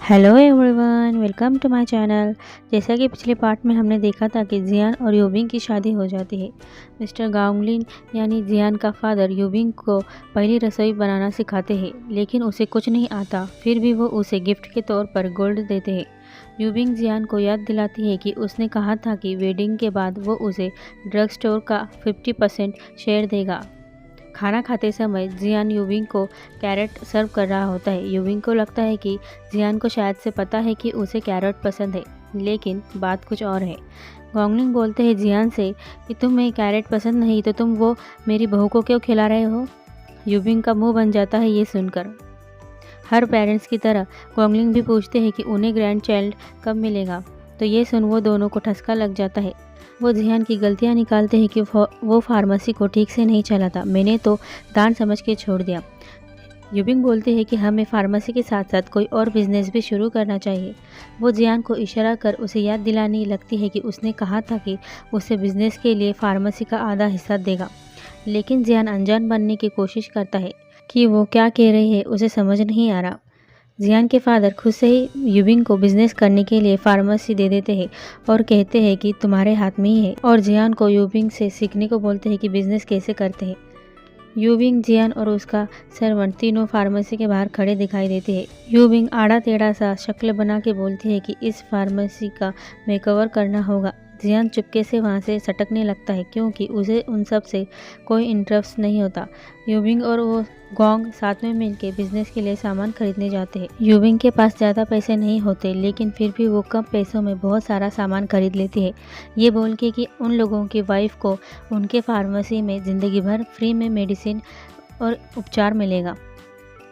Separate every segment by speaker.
Speaker 1: Hello everyone, welcome to my channel. जैसा कि पिछले पार्ट में हमने देखा था कि जियान और यूबिंग की शादी हो जाती है। मिस्टर गांगलिन यानी जियान का फादर यूबिंग को पहली रसोई बनाना सिखाते हैं, लेकिन उसे कुछ नहीं आता। फिर भी वो उसे गिफ्ट के तौर पर गोल्ड देते हैं। यूबिंग जियान को याद दिलाती है कि उसने कहा था कि वेडिंग के बाद वो उसे ड्रग स्टोर का 50% शेयर देगा। खाना खाते समय जियान यूबिंग को कैरेट सर्व कर रहा होता है। यूबिंग को लगता है कि जियान को शायद से पता है कि उसे कैरेट पसंद है, लेकिन बात कुछ और है। गोंगलिंग बोलते हैं जियान से कि तुम्हें कैरेट पसंद नहीं तो तुम वो मेरी बहू को क्यों खिला रहे हो। यूबिंग का मुंह बन जाता है ये सुनकर। हर पेरेंट्स की तरह गोंगलिंग भी पूछते हैं कि उन्हें ग्रैंड चाइल्ड कब मिलेगा, तो ये सुन वो दोनों को ठसका लग जाता है। वो जियान की गलतियां निकालते हैं कि वो फार्मेसी को ठीक से नहीं चलाता, मैंने तो दान समझ के छोड़ दिया। यूबिंग बोलते हैं कि हमें फार्मेसी के साथ साथ कोई और बिजनेस भी शुरू करना चाहिए। वो जियान को इशारा कर उसे याद दिलाने लगती है कि उसने कहा था कि उसे बिजनेस के लिए फार्मेसी का आधा हिस्सा देगा, लेकिन जियान अनजान बनने की कोशिश करता है कि वो क्या कह रही है, उसे समझ नहीं आ रहा। जियान के फादर खुद से ही यूबिंग को बिजनेस करने के लिए फार्मेसी दे देते हैं और कहते हैं कि तुम्हारे हाथ में ही है, और जियान को यूबिंग से सीखने को बोलते हैं कि बिजनेस कैसे करते हैं। यूबिंग, जियान और उसका सर्वेंट तीनों फार्मेसी के बाहर खड़े दिखाई देते हैं। यूबिंग आड़ा टेढ़ा सा शक्ल बना के बोलती है कि इस फार्मेसी का मेकओवर करना होगा। जियान चुपके से वहाँ से सटकने लगता है क्योंकि उसे उन सब से कोई इंटरेस्ट नहीं होता। यूबिंग और वो गोंग साथ में मिलकर बिजनेस के लिए सामान खरीदने जाते हैं। यूबिंग के पास ज़्यादा पैसे नहीं होते, लेकिन फिर भी वो कम पैसों में बहुत सारा सामान खरीद लेती है, ये बोल के कि उन लोगों की वाइफ को उनके फार्मेसी में ज़िंदगी भर फ्री में मेडिसिन और उपचार मिलेगा।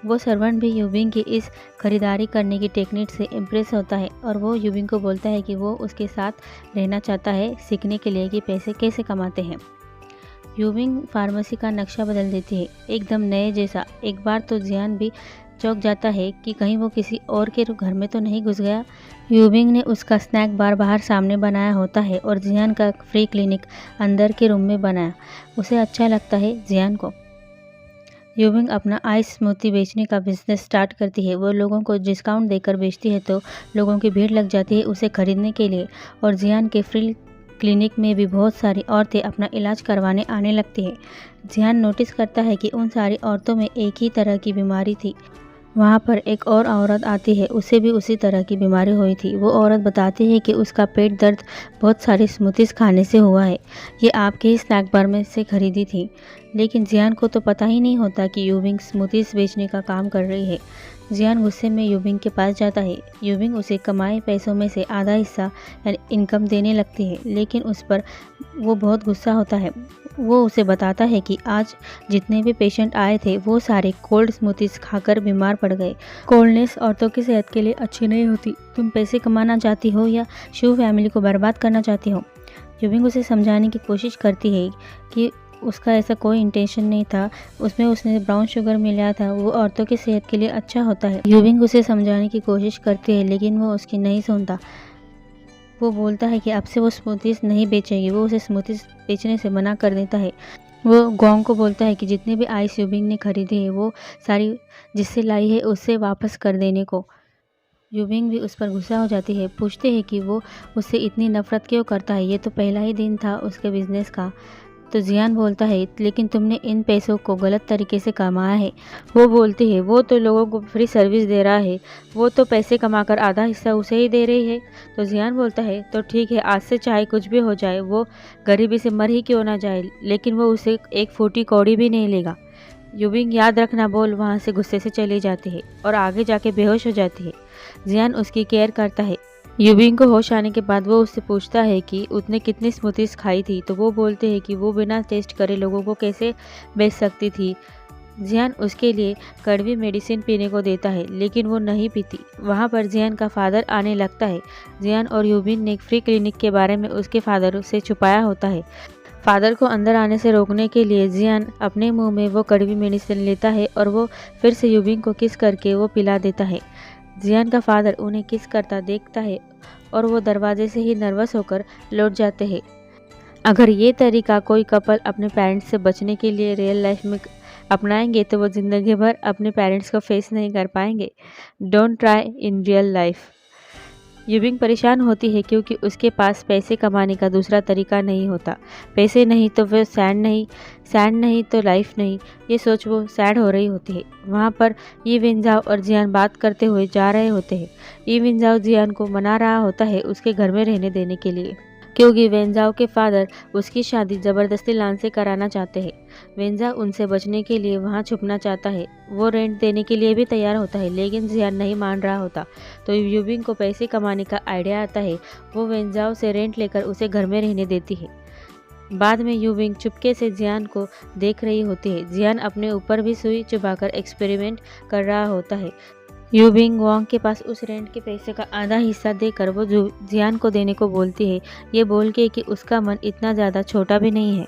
Speaker 1: वो सर्वेंट भी यूबिंग की इस खरीदारी करने की टेक्निक से इम्प्रेस होता है और वो यूबिंग को बोलता है कि वो उसके साथ रहना चाहता है, सीखने के लिए कि पैसे कैसे कमाते हैं। यूबिंग फार्मेसी का नक्शा बदल देती है, एकदम नए जैसा। एक बार तो जियान भी चौंक जाता है कि कहीं वो किसी और के घर में तो नहीं घुस गया। यूबिंग ने उसका स्नैक बार बाहर सामने बनाया होता है और जियान का फ्री क्लिनिक अंदर के रूम में बनाया। उसे अच्छा लगता है जियान को। यूबिंग अपना आइस स्मूथी बेचने का बिजनेस स्टार्ट करती है। वो लोगों को डिस्काउंट देकर बेचती है तो लोगों की भीड़ लग जाती है उसे खरीदने के लिए, और जियान के फ्री क्लिनिक में भी बहुत सारी औरतें अपना इलाज करवाने आने लगती है। जियान नोटिस करता है कि उन सारी औरतों में एक ही तरह की बीमारी थी। वहाँ पर एक और औरत आती है, उसे भी उसी तरह की बीमारी हुई थी। वो औरत बताती है कि उसका पेट दर्द बहुत सारी स्मूथीज़ खाने से हुआ है, ये आपके ही स्नैक बार में से खरीदी थी। लेकिन जियान को तो पता ही नहीं होता कि यूबिंग स्मूथीज़ बेचने का काम कर रही है। जियान गुस्से में यूबिंग के पास जाता है। यूबिंग उसे कमाए पैसों में से आधा हिस्सा यानी इनकम देने लगती है, लेकिन उस पर वो बहुत गुस्सा होता है। वो उसे बताता है कि आज जितने भी पेशेंट आए थे वो सारे कोल्ड स्मूथीज खाकर बीमार पड़ गए। कोल्डनेस औरतों की सेहत के लिए अच्छी नहीं होती। तुम पैसे कमाना चाहती हो या शिव फैमिली को बर्बाद करना चाहती हो। यूबिंग उसे समझाने की कोशिश करती है कि उसका ऐसा कोई इंटेंशन नहीं था, उसमें उसने ब्राउन शुगर मिलाया था, वो औरतों की सेहत के लिए अच्छा होता है। यूबिंग उसे समझाने की कोशिश करती है, लेकिन वो उसकी नहीं सुनता। वो बोलता है कि अब से वो स्मूथीज़ नहीं बेचेगी। वो उसे स्मूथीज़ बेचने से मना कर देता है। वो गोंग को बोलता है कि जितने भी आइस यूबिंग ने खरीदे हैं वो सारी जिससे लाई है उससे वापस कर देने को। यूबिंग भी उस पर गुस्सा हो जाती है, पूछते हैं कि वो उससे इतनी नफरत क्यों करता है, ये तो पहला ही दिन था उसके बिजनेस का। तो जियान बोलता है लेकिन तुमने इन पैसों को गलत तरीके से कमाया है। वो बोलती है वो तो लोगों को फ्री सर्विस दे रहा है, वो तो पैसे कमाकर आधा हिस्सा उसे ही दे रही है। तो जियान बोलता है तो ठीक है, आज से चाहे कुछ भी हो जाए, वो गरीबी से मर ही क्यों ना जाए, लेकिन वो उसे एक फूटी कौड़ी भी नहीं लेगा। यूबिंग याद रखना बोल वहाँ से गुस्से से चली जाती है और आगे जाके बेहोश हो जाती है। जियान उसकी केयर करता है। यूबिंग को होश आने के बाद वो उससे पूछता है कि उसने कितनी स्मूथीज़ खाई थी, तो वो बोलते हैं कि वो बिना टेस्ट करे लोगों को कैसे बेच सकती थी। जियान उसके लिए कड़वी मेडिसिन पीने को देता है, लेकिन वो नहीं पीती। वहाँ पर जियान का फादर आने लगता है। जियान और यूबिंग ने फ्री क्लिनिक के बारे में उसके फादर से छुपाया होता है। फादर को अंदर आने से रोकने के लिए जियान अपने मुंह में वो कड़वी मेडिसिन लेता है और वो फिर से यूबिंग को किस करके वो पिला देता है। जियान का फादर उन्हें किस करता देखता है और वो दरवाजे से ही नर्वस होकर लौट जाते हैं। अगर ये तरीका कोई कपल अपने पेरेंट्स से बचने के लिए रियल लाइफ में अपनाएंगे तो वो ज़िंदगी भर अपने पेरेंट्स को फेस नहीं कर पाएंगे। Don't try in real life. यूबिंग परेशान होती है क्योंकि उसके पास पैसे कमाने का दूसरा तरीका नहीं होता। पैसे नहीं तो वो सैंड नहीं तो लाइफ नहीं, ये सोच वो सैड हो रही होती है। वहाँ पर ये विंजाओ और जियान बात करते हुए जा रहे होते हैं। ये विंजाओ जियान को मना रहा होता है उसके घर में रहने देने के लिए, क्योंकि वेंजाओ के फादर उसकी शादी ज़बरदस्ती लान से कराना चाहते हैं। वेंजा उनसे बचने के लिए वहाँ छुपना चाहता है। वो रेंट देने के लिए भी तैयार होता है, लेकिन जियान नहीं मान रहा होता। तो यूबिंग को पैसे कमाने का आइडिया आता है। वो वेंजाओ से रेंट लेकर उसे घर में रहने देती है। बाद में यूबिंग चुपके से जियान को देख रही होती है। जियान अपने ऊपर भी सुई चुभाकर एक्सपेरिमेंट कर रहा होता है। यूबिंग वांग के पास उस रेंट के पैसे का आधा हिस्सा देकर वो जियान को देने को बोलती है, ये बोल के कि उसका मन इतना ज़्यादा छोटा भी नहीं है।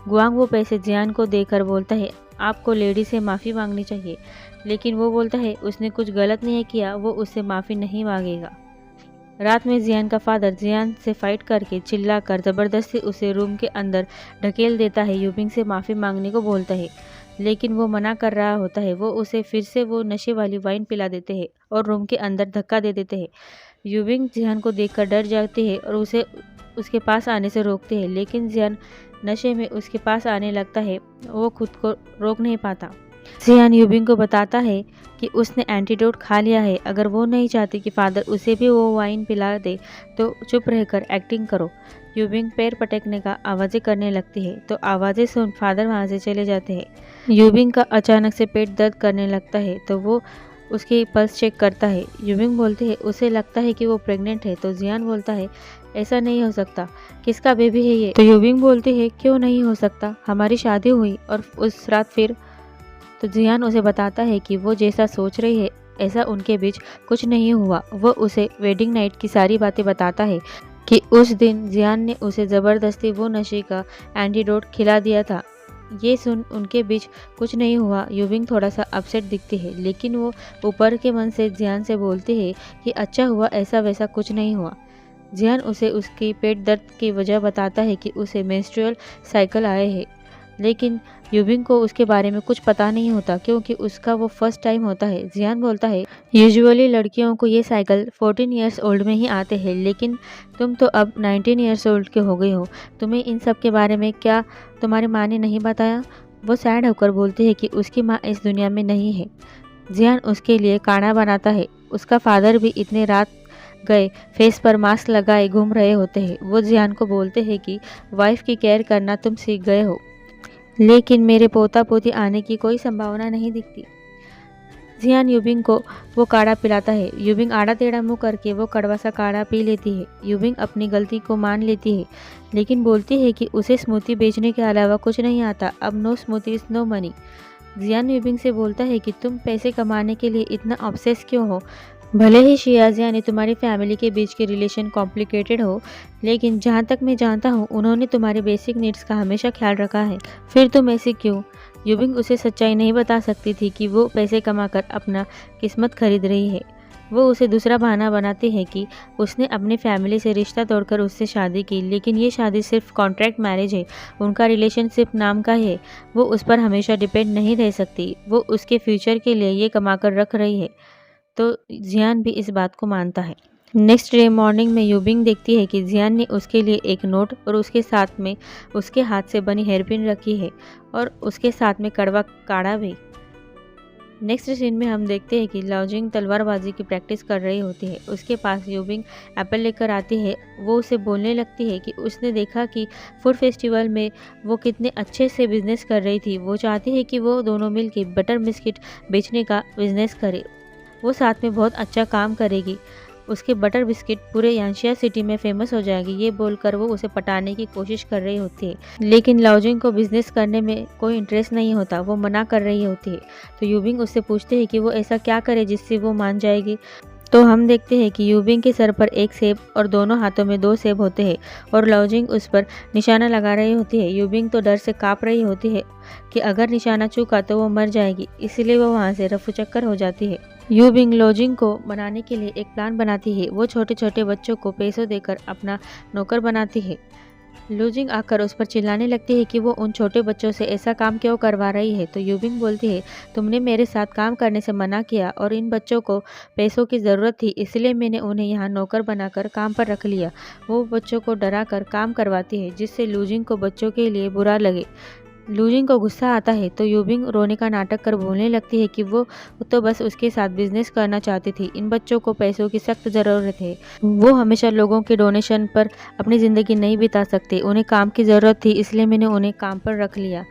Speaker 1: गुआंग वो पैसे जियान को देकर बोलता है, आपको लेडी से माफ़ी मांगनी चाहिए, लेकिन वो बोलता है उसने कुछ गलत नहीं किया, वो उससे माफ़ी नहीं मांगेगा। रात में जियान का फादर जियान से फाइट करके चिल्लाकर ज़बरदस्ती उसे रूम के अंदर ढकेल देता है। यूबिंग से माफ़ी मांगने को बोलता है, लेकिन वो मना कर रहा होता है। वो उसे फिर से वो नशे वाली वाइन पिला देते हैं और रूम के अंदर धक्का दे देते हैं। यूबिंग जियान को देखकर डर जाती है और उसे उसके पास आने से रोकते हैं, लेकिन जियान नशे में उसके पास आने लगता है। वो खुद को रोक नहीं पाता। जियान यूबिंग को बताता है कि उसने एंटीडोट खा लिया है। अगर वो नहीं चाहती कि फादर उसे भी वो वाइन पिला दे तो चुप रहकर एक्टिंग करो। यूबिंग पैर पटकने का आवाज़ें करने लगती है, तो आवाज़ें सुन फादर वहाँ से चले जाते हैं। यूबिंग का अचानक से पेट दर्द करने लगता है, तो वो उसकी पल्स चेक करता है। यूबिंग बोलती है उसे लगता है कि वो प्रेग्नेंट है, तो जियान बोलता है ऐसा नहीं हो सकता, किसका बेबी है ये? तो यूबिंग बोलती है क्यों नहीं हो सकता, हमारी शादी हुई और उस रात फिर। तो जियान उसे बताता है कि वो जैसा सोच रही है ऐसा उनके बीच कुछ नहीं हुआ। वो उसे वेडिंग नाइट की सारी बातें बताता है कि उस दिन जियान ने उसे ज़बरदस्ती वो नशे का एंटीडोट खिला दिया था। ये सुन उनके बीच कुछ नहीं हुआ। यूबिंग थोड़ा सा अपसेट दिखती है, लेकिन वो ऊपर के मन से जियान से बोलती है कि अच्छा हुआ, ऐसा वैसा कुछ नहीं हुआ। जियान उसे उसकी पेट दर्द की वजह बताता है कि उसे मेंस्ट्रुअल साइकिल आए हैं, लेकिन यूबिंग को उसके बारे में कुछ पता नहीं होता क्योंकि उसका वो फर्स्ट टाइम होता है। जियान बोलता है यूजुअली लड़कियों को ये साइकिल 14 ईयर्स ओल्ड में ही आते हैं, लेकिन तुम तो अब 19 ईयर्स ओल्ड के हो गई हो, तुम्हें इन सब के बारे में क्या तुम्हारी माँ ने नहीं बताया? वो सैड होकर बोलती है कि उसकी माँ इस दुनिया में नहीं है। जियान उसके लिए खाना बनाता है। उसका फादर भी इतने रात गए फेस पर मास्क लगाए घूम रहे होते हैं। वो जियान को बोलते हैं कि वाइफ की केयर करना तुम सीख गए हो, लेकिन मेरे पोता पोती आने की कोई संभावना नहीं दिखती। जियान यूबिंग को वो काढ़ा पिलाता है। यूबिंग आड़ा टेढ़ा मुंह करके वो कड़वा सा काढ़ा पी लेती है। यूबिंग अपनी गलती को मान लेती है, लेकिन बोलती है कि उसे स्मूथी बेचने के अलावा कुछ नहीं आता। अब नो स्मूथीज नो मनी। जियान यूबिंग से बोलता है कि तुम पैसे कमाने के लिए इतना ऑब्सेस क्यों हो? भले ही शियाज यानी तुम्हारी फैमिली के बीच के रिलेशन कॉम्प्लिकेटेड हो, लेकिन जहाँ तक मैं जानता हूँ उन्होंने तुम्हारे बेसिक नीड्स का हमेशा ख्याल रखा है। फिर तुम ऐसे क्यों? यूबिंग उसे सच्चाई नहीं बता सकती थी कि वो पैसे कमाकर अपना किस्मत खरीद रही है। वो उसे दूसरा बहाना बनाती है कि उसने अपनी फैमिली से रिश्ता तोड़कर उससे शादी की, लेकिन ये शादी सिर्फ कॉन्ट्रैक्ट मैरिज है, उनका रिलेशनशिप नाम का है। वो उस पर हमेशा डिपेंड नहीं रह सकती। वो उसके फ्यूचर के लिए ये कमाकर रख रही है। तो जियान भी इस बात को मानता है। नेक्स्ट डे मॉर्निंग में यूबिंग देखती है कि जियान ने उसके लिए एक नोट और उसके साथ में उसके हाथ से बनी हेयरपिन रखी है और उसके साथ में कड़वा काढ़ा भी। नेक्स्ट सीन में हम देखते हैं कि लाओजिंग तलवारबाजी की प्रैक्टिस कर रही होती है। उसके पास यूबिंग एप्पल लेकर आती है। वो उसे बोलने लगती है कि उसने देखा कि फूड फेस्टिवल में वो कितने अच्छे से बिजनेस कर रही थी। वो चाहती है कि वो दोनों मिलकर बटर बिस्किट बेचने का बिजनेस करे। वो साथ में बहुत अच्छा काम करेगी। उसके बटर बिस्किट पूरे यांशिया सिटी में फेमस हो जाएगी। ये बोलकर वो उसे पटाने की कोशिश कर रही होती है, लेकिन लाओजिंग को बिजनेस करने में कोई इंटरेस्ट नहीं होता। वो मना कर रही होती है। तो यूबिंग उससे पूछते हैं कि वो ऐसा क्या करे जिससे वो मान जाएगी। तो हम देखते हैं कि यूबिंग के सर पर एक सेब और दोनों हाथों में 2 सेब होते हैं और लाओजिंग उस पर निशाना लगा रही होती है। यूबिंग तो डर से काँप रही होती है कि अगर निशाना चूका तो वो मर जाएगी, इसलिए वो वहाँ से रफू चक्कर हो जाती है। यूबिंग लाओजिंग को बनाने के लिए एक प्लान बनाती है। वो छोटे छोटे बच्चों को पैसों देकर अपना नौकर बनाती है। लूजिंग आकर उस पर चिल्लाने लगती है कि वो उन छोटे बच्चों से ऐसा काम क्यों करवा रही है। तो यूबिंग बोलती है, तुमने मेरे साथ काम करने से मना किया और इन बच्चों को पैसों की ज़रूरत थी, इसलिए मैंने उन्हें यहाँ नौकर बनाकर काम पर रख लिया। वो बच्चों को डरा कर काम करवाती है, जिससे लूजिंग को बच्चों के लिए बुरा लगे। लूजिंग को गुस्सा आता है तो यूबिंग रोने का नाटक कर बोलने लगती है कि वो तो बस उसके साथ बिजनेस करना चाहती थी। इन बच्चों को पैसों की सख्त ज़रूरत है। वो हमेशा लोगों के डोनेशन पर अपनी ज़िंदगी नहीं बिता सकते। उन्हें काम की ज़रूरत थी, इसलिए मैंने उन्हें काम पर रख लिया।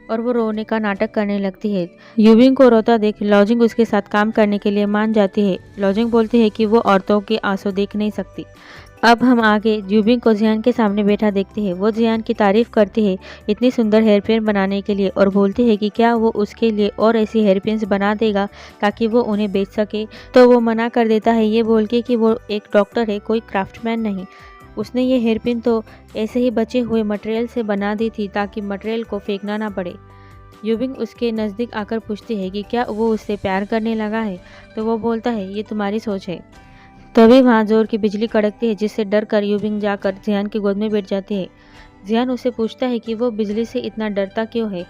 Speaker 1: और वो रोने का नाटक करने लगती है। यूबिंग को रोता देख लॉजिंग उसके साथ काम करने के लिए मान जाती है। लॉजिंग बोलती है कि वो औरतों के आंसू देख नहीं सकती। अब हम आगे यूबिंग को जियान के सामने बैठा देखते हैं। वो जियान की तारीफ करती है इतनी सुंदर हेयर पिन बनाने के लिए और बोलती है कि क्या वो उसके लिए और ऐसी हेयर पिन्स बना देगा ताकि वो उन्हें बेच सके। तो वो मना कर देता है, ये बोल के कि वो एक डॉक्टर है, कोई क्राफ्टमैन नहीं। उसने ये हेयर पिन तो ऐसे ही बचे हुए मटेरियल से बना दी थी ताकि मटेरियल को फेंकना ना पड़े। यूबिंग उसके नज़दीक आकर पूछती है कि क्या वो उससे प्यार करने लगा है। तो वो बोलता है, ये तुम्हारी सोच है। तभी वहाँ जोर की बिजली कड़कती है, जिससे डर कर यूबिंग जाकर जियान की गोद में बैठ जाती है। जियान उससे पूछता है कि वो बिजली से इतना डरता क्यों है।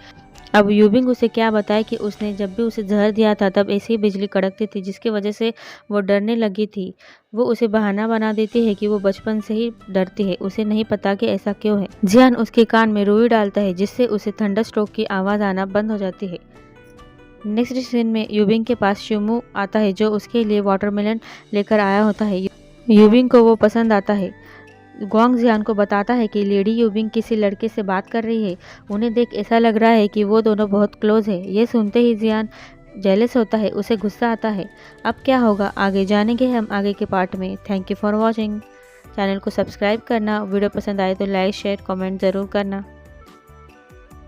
Speaker 1: अब यूबिंग उसे क्या बताए कि उसने जब भी उसे जहर दिया था तब ऐसी ही बिजली कड़कती थी, जिसकी वजह से वो डरने लगी थी। वो उसे बहाना बना देती है कि वो बचपन से ही डरती है, उसे नहीं पता कि ऐसा क्यों है। जियान उसके कान में रुई डालता है, जिससे उसे थंडरस्ट्रोक की आवाज़ आना बंद हो जाती है। नेक्स्ट सीन में यूबिंग के पास शिमू आता है, जो उसके लिए वाटरमेलन लेकर आया होता है। यूबिंग को वो पसंद आता है। ग्वांग जियान को बताता है कि लेडी यूबिंग किसी लड़के से बात कर रही है। उन्हें देख ऐसा लग रहा है कि वो दोनों बहुत क्लोज है। ये सुनते ही जियान जेलस होता है, उसे गुस्सा आता है। अब क्या होगा आगे जानेंगे हम आगे के पार्ट में। Thank you for watching. Channel को सब्सक्राइब करना, वीडियो पसंद आए तो लाइक शेयर कमेंट ज़रूर करना।